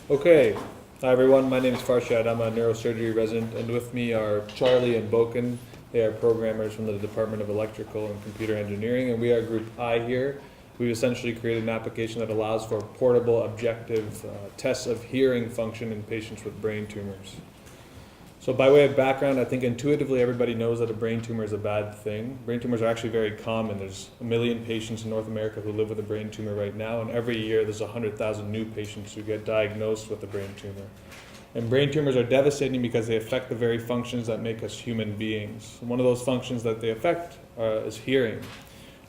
Okay, hi everyone. My name is Farshad. I'm a neurosurgery resident, and with me are Charlie and Boken. They are programmers from the Department of Electrical and Computer Engineering, and we are group iHear. We've essentially created an application that allows for portable, objective tests of hearing function in patients with brain tumors. So by way of background, I think intuitively everybody knows that a brain tumor is a bad thing. Brain tumors are actually very common. There's 1 million patients in North America who live with a brain tumor right now, and every year there's 100,000 new patients who get diagnosed with a brain tumor. And brain tumors are devastating because they affect the very functions that make us human beings. One of those functions that they affect is hearing.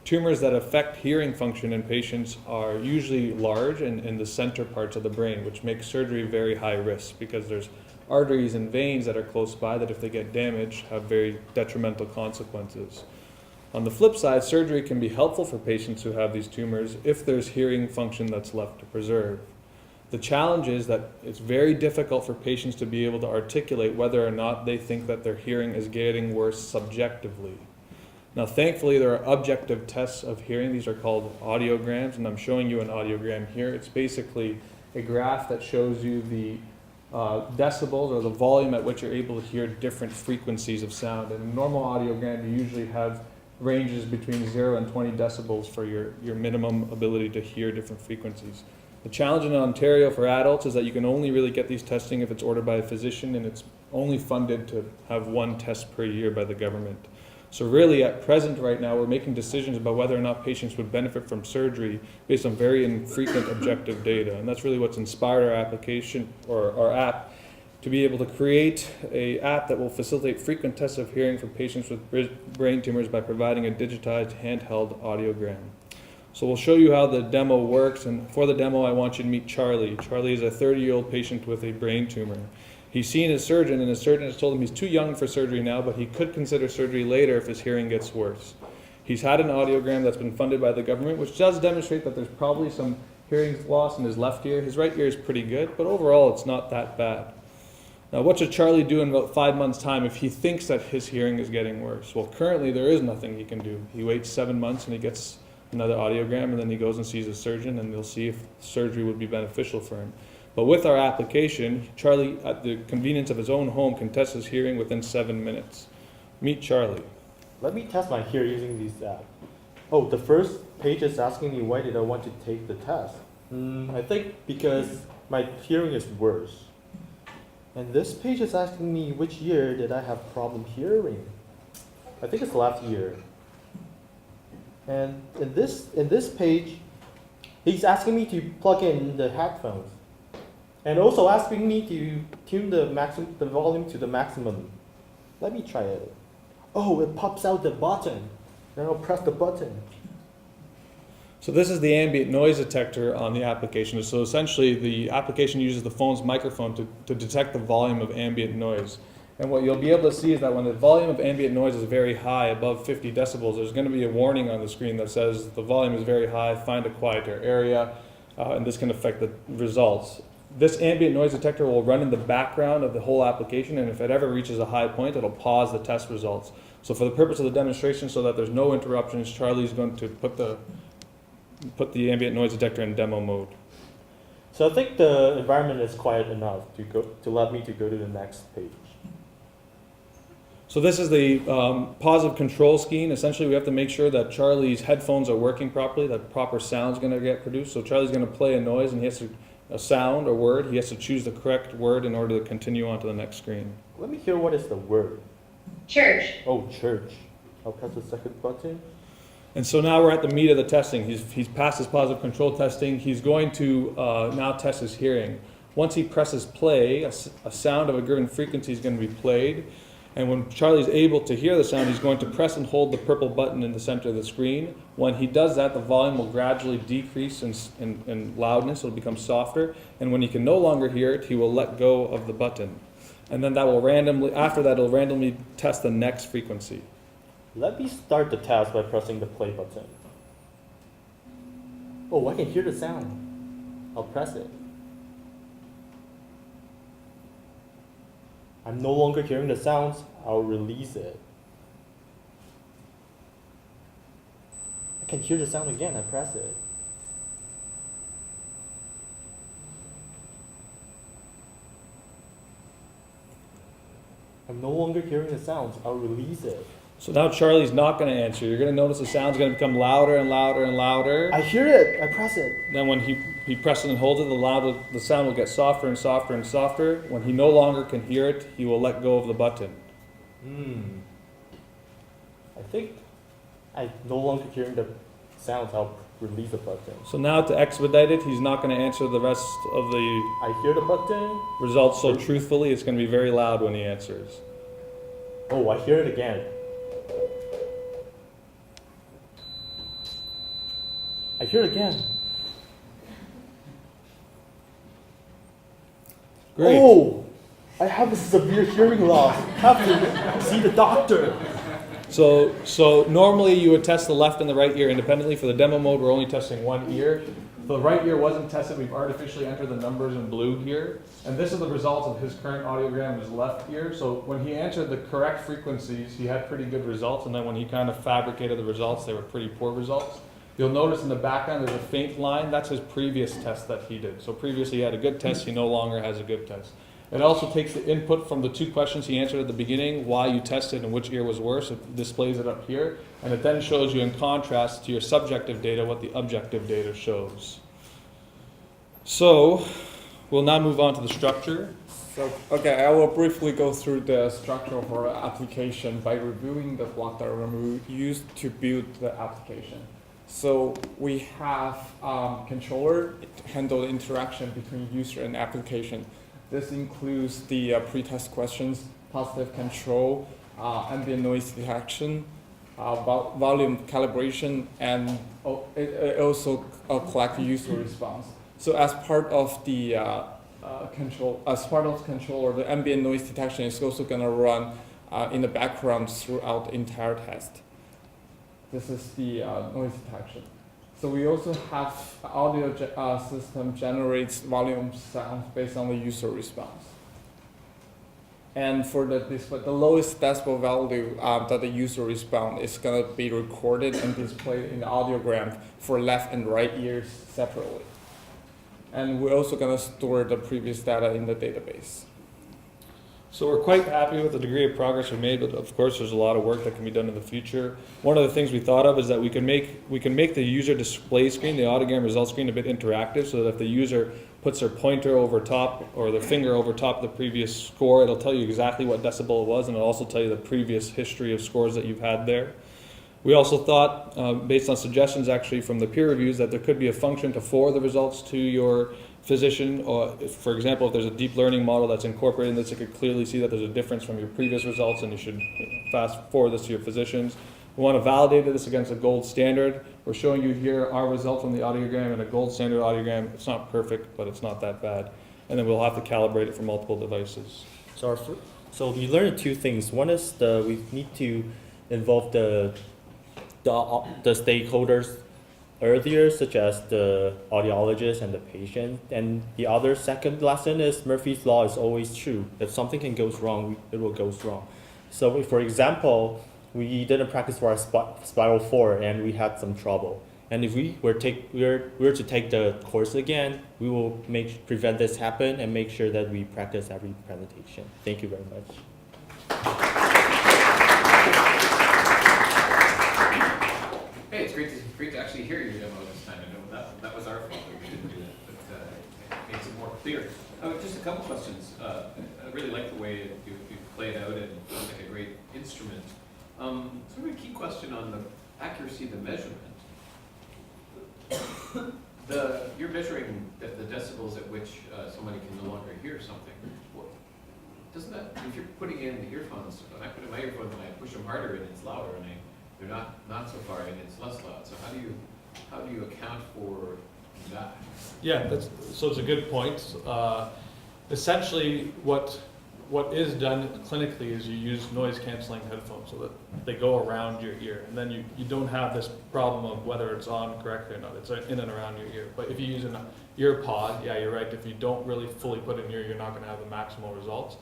Tumors that affect hearing function in patients are usually large and in the center parts of the brain, which makes surgery very high risk because there's arteries and veins that are close by that if they get damaged have very detrimental consequences. On the flip side, surgery can be helpful for patients who have these tumors if there's hearing function that's left to preserve. The challenge is that it's very difficult for patients to be able to articulate whether or not they think that their hearing is getting worse subjectively. Now, thankfully, there are objective tests of hearing. These are called audiograms, and I'm showing you an audiogram here. It's basically a graph that shows you the decibels, or the volume at which you're able to hear different frequencies of sound. In a normal audiogram, you usually have ranges between 0 and 20 decibels for your minimum ability to hear different frequencies. The challenge in Ontario for adults is that you can only really get these testing if it's ordered by a physician, and it's only funded to have one test per year by the government. So really, at present right now, we're making decisions about whether or not patients would benefit from surgery based on very infrequent objective data. And that's really what's inspired our application, or our app, to be able to create an app that will facilitate frequent tests of hearing for patients with brain tumors by providing a digitized handheld audiogram. So we'll show you how the demo works, and for the demo I want you to meet Charlie. Charlie is a 30-year-old patient with a brain tumor. He's seen his surgeon, and his surgeon has told him he's too young for surgery now, but he could consider surgery later if his hearing gets worse. He's had an audiogram that's been funded by the government, which does demonstrate that there's probably some hearing loss in his left ear. His right ear is pretty good, but overall it's not that bad. Now, what should Charlie do in about 5 months' time if he thinks that his hearing is getting worse? Well, currently there is nothing he can do. He waits 7 months and he gets another audiogram, and then he goes and sees a surgeon, and they'll see if surgery would be beneficial for him. But with our application, Charlie, at the convenience of his own home, can test his hearing within 7 minutes. Meet Charlie. Let me test my hearing using this app. Oh, the first page is asking me why did I want to take the test. I think because my hearing is worse. And this page is asking me which ear did I have problem hearing. I think it's left ear. And in this page, he's asking me to plug in the headphones. And also asking me to tune the volume to the maximum. Let me try it. Oh, it pops out the button. Then I'll press the button. So this is the ambient noise detector on the application. So essentially the application uses the phone's microphone to detect the volume of ambient noise. And what you'll be able to see is that when the volume of ambient noise is very high, above 50 decibels, there's going to be a warning on the screen that says the volume is very high, find a quieter area, and this can affect the results. This ambient noise detector will run in the background of the whole application, and if it ever reaches a high point, it'll pause the test results. So for the purpose of the demonstration, so that there's no interruptions, Charlie's going to put the ambient noise detector in demo mode. So I think the environment is quiet enough to let me to go to the next page. So this is the positive control scheme. Essentially, we have to make sure that Charlie's headphones are working properly, that proper sound is going to get produced. So Charlie's going to play a noise, and he has to a sound or word. He has to choose the correct word in order to continue on to the next screen. Let me hear what is the word. Church. Oh, church. I'll press the second button. And so now we're at the meat of the testing. He's passed his positive control testing. He's going to now test his hearing. Once he presses play, a sound of a given frequency is going to be played. And when Charlie's able to hear the sound, he's going to press and hold the purple button in the center of the screen. When he does that, the volume will gradually decrease in loudness. It'll become softer. And when he can no longer hear it, he will let go of the button. And then that will after that, it'll randomly test the next frequency. Let me start the test by pressing the play button. Oh, I can hear the sound. I'll press it. I'm no longer hearing the sounds. I'll release it. I can hear the sound again. I press it. I'm no longer hearing the sounds. I'll release it. So now Charlie's not going to answer. You're going to notice the sound's going to become louder and louder and louder. I hear it. I press it. Then when he presses and holds it, the sound will get softer and softer and softer. When he no longer can hear it, he will let go of the button. I think I'm no longer hearing the sounds. I'll release the button. So now to expedite it, he's not going to answer the rest of the I hear the button. results so truthfully. It's going to be very loud when he answers. Oh, I hear it again. I hear it again. Great. Oh, I have a severe hearing loss. Have to see the doctor. So normally you would test the left and the right ear independently. For the demo mode, we're only testing one ear. If the right ear wasn't tested, we've artificially entered the numbers in blue here. And this is the results of his current audiogram of his left ear. So when he answered the correct frequencies, he had pretty good results. And then when he kind of fabricated the results, they were pretty poor results. You'll notice in the background there's a faint line. That's his previous test that he did. So previously he had a good test. He no longer has a good test. It also takes the input from the two questions he answered at the beginning, why you tested and which ear was worse. It displays it up here. And it then shows you in contrast to your subjective data what the objective data shows. So we'll now move on to the structure. So, okay, I will briefly go through the structure of our application by reviewing the block diagram we used to build the application. So we have controller to handle the interaction between user and application. This includes the pretest questions, positive control, ambient noise detection, volume calibration, and it also collect user response. So as part of the controller, the ambient noise detection is also going to run in the background throughout the entire test. This is the noise detection. So we also have audio system generates volume sounds based on the user response. And for the display, the lowest decibel value that the user responds is going to be recorded and displayed in the audiogram for left and right ears separately. And we're also going to store the previous data in the database. So we're quite happy with the degree of progress we made, but of course there's a lot of work that can be done in the future. One of the things we thought of is that we can make the user display screen, the audiogram result screen, a bit interactive, so that if the user puts their pointer over top or their finger over top of the previous score, it'll tell you exactly what decibel it was, and it'll also tell you the previous history of scores that you've had there. We also thought, based on suggestions actually from the peer reviews, that there could be a function to forward the results to your physician, or for example, if there's a deep learning model that's incorporated in this, it could clearly see that there's a difference from your previous results and you should fast forward this to your physicians. We want to validate this against a gold standard. We're showing you here our result from the audiogram and a gold standard audiogram. It's not perfect, but it's not that bad. And then we'll have to calibrate it for multiple devices. So we learned two things. One is we need to involve the stakeholders earlier, such as the audiologist and the patient. And the other second lesson is Murphy's Law is always true. If something can go wrong, it will go wrong. So for example, we didn't practice for our Spiral 4 and we had some trouble. And if we were to take the course again, we will prevent this happen and make sure that we practice every presentation. Thank you very much. Hey, it's great to actually hear your demo this time. I know that was our fault that we didn't do that, but it makes it more clear. Just a couple questions. I really like the way you play it out, and it looks like a great instrument. Sort of a key question on the accuracy of the measurement. You're measuring the decibels at which somebody can no longer hear something. Well, doesn't that, if you're putting in the earphones, when I put in my earphones and I push them harder and it's louder, and they're not so far and it's less loud. So how do you account for that? Yeah, so it's a good point. Essentially, what is done clinically is you use noise canceling headphones so that they go around your ear, and then you don't have this problem of whether it's on correctly or not. It's in and around your ear. But if you use an ear pod, yeah, you're right. If you don't really fully put in your ear, you're not going to have the maximal results.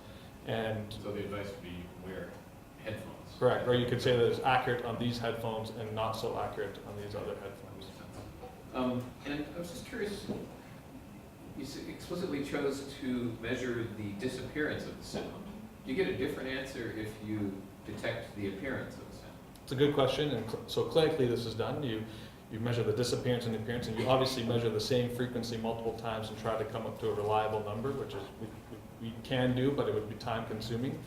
And so the advice would be wear headphones. Correct, or you could say that it's accurate on these headphones and not so accurate on these other headphones. And I was just curious, you explicitly chose to measure the disappearance of the sound. you get a different answer if you detect the appearance of a sound? It's a good question, and so clinically this is done. You measure the disappearance and the appearance, and you obviously measure the same frequency multiple times and try to come up to a reliable number, which is we can do, but it would be time consuming.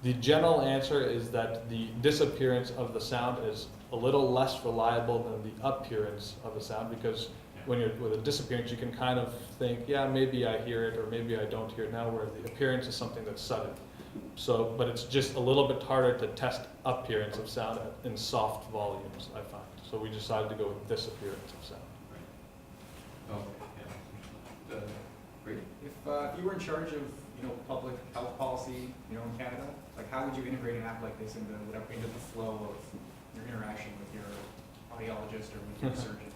The general answer is that the disappearance of the sound is a little less reliable than the appearance of the sound, because when you're with a disappearance, you can kind of think, yeah, maybe I hear it or maybe I don't hear it now, where the appearance is something that's sudden. So, but it's just a little bit harder to test appearance of sound in soft volumes, I find. So we decided to go with disappearance of sound. Okay, yeah. Great. If you were in charge of, public health policy, in Canada, like how would you integrate an app like this into the flow of your interaction with your audiologist or with your surgeon?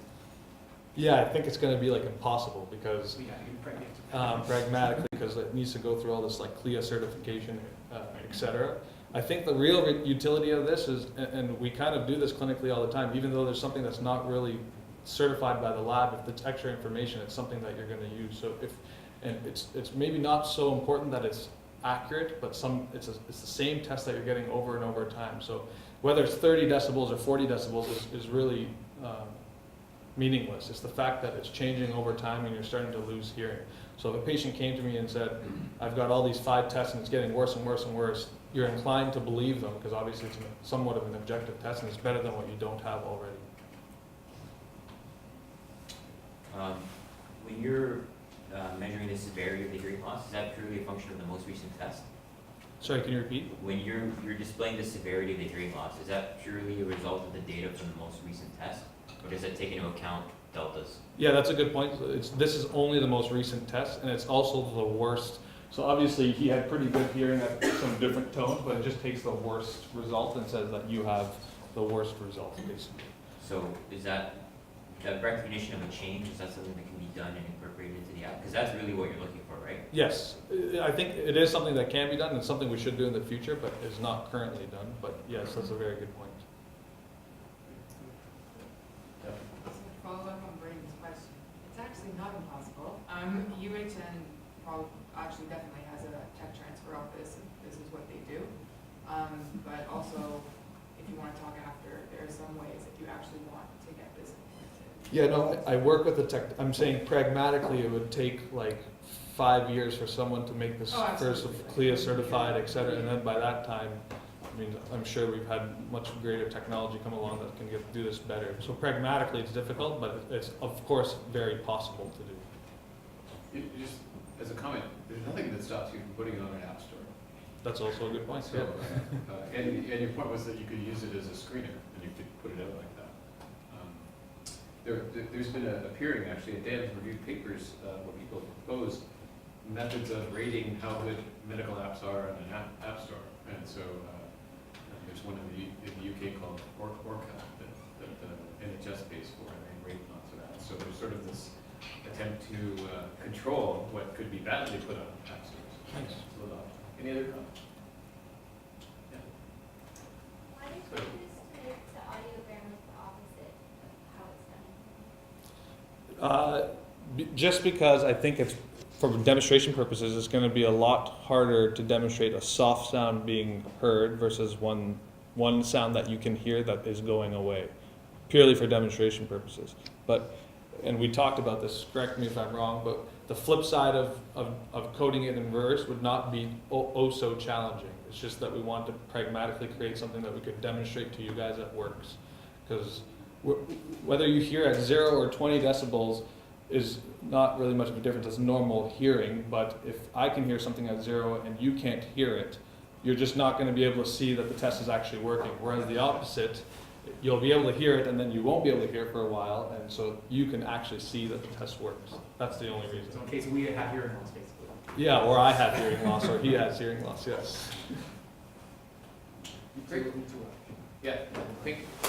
Yeah, I think it's going to be like impossible because So, yeah, you pragmatically, because it needs to go through all this like CLIA certification, et cetera. I think the real utility of this is, and we kind of do this clinically all the time, even though there's something that's not really certified by the lab, if it's extra information, it's something that you're going to use. So and it's maybe not so important that it's accurate, but it's the same test that you're getting over and over time. So whether it's 30 decibels or 40 decibels is really meaningless. It's the fact that it's changing over time and you're starting to lose hearing. So if a patient came to me and said, I've got all these 5 tests and it's getting worse and worse and worse, you're inclined to believe them because obviously it's somewhat of an objective test and it's better than what you don't have already. When you're measuring the severity of the hearing loss, is that purely a function of the most recent test? Sorry, can you repeat? When you're displaying the severity of the hearing loss, is that purely a result of the data from the most recent test? Or does that take into account deltas? Yeah, that's a good point. This is only the most recent test, and it's also the worst. So obviously he had pretty good hearing at some different tones, but it just takes the worst result and says that you have the worst result, basically. So is that recognition of a change, is that something that can be done and incorporated into the app? Because that's really what you're looking for, right? Yes, I think it is something that can be done and something we should do in the future, but is not currently done. But yes, that's a very good point. Follow up on Braden's question. It's actually not impossible. UHN actually definitely has a tech transfer office, and this is what they do. But also, if you want to talk after, there are some ways if you actually want to get this implemented. Yeah, no, I work with the tech. I'm saying pragmatically, it would take like 5 years for someone to make this first of CLIA certified, et cetera, and then by that time, I mean, I'm sure we've had much greater technology come along that can do this better. So pragmatically, it's difficult, but it's of course very possible to do. Just as a comment, there's nothing that stops you from putting it on an app store. That's also a good point. So, and your point was that you could use it as a screener, and you could put it out like that. There's been a hearing actually, at Dan's reviewed papers, where people proposed methods of rating how good medical apps are on an app store. And so there's one in the UK called Orca that the NHS pays for, and they rate lots of apps. So there's sort of this attempt to control what could be badly put on app stores. Thanks. Any other comments? Yeah. Why did you choose to audiogram as the opposite of how it's done? Just because I think it's, for demonstration purposes, it's going to be a lot harder to demonstrate a soft sound being heard versus one sound that you can hear that is going away, purely for demonstration purposes. But, and we talked about this, correct me if I'm wrong, but the flip side of coding it in verse would not be oh so challenging. It's just that we want to pragmatically create something that we could demonstrate to you guys that works. Because whether you hear at 0 or 20 decibels is not really much of a difference as normal hearing, but if I can hear something at 0 and you can't hear it, you're just not going to be able to see that the test is actually working. Whereas the opposite, you'll be able to hear it and then you won't be able to hear it for a while, and so you can actually see that the test works. That's the only reason. So in case we have hearing loss, basically. Yeah, or I have hearing loss, or he has hearing loss, yes. Great. Yeah, thank you.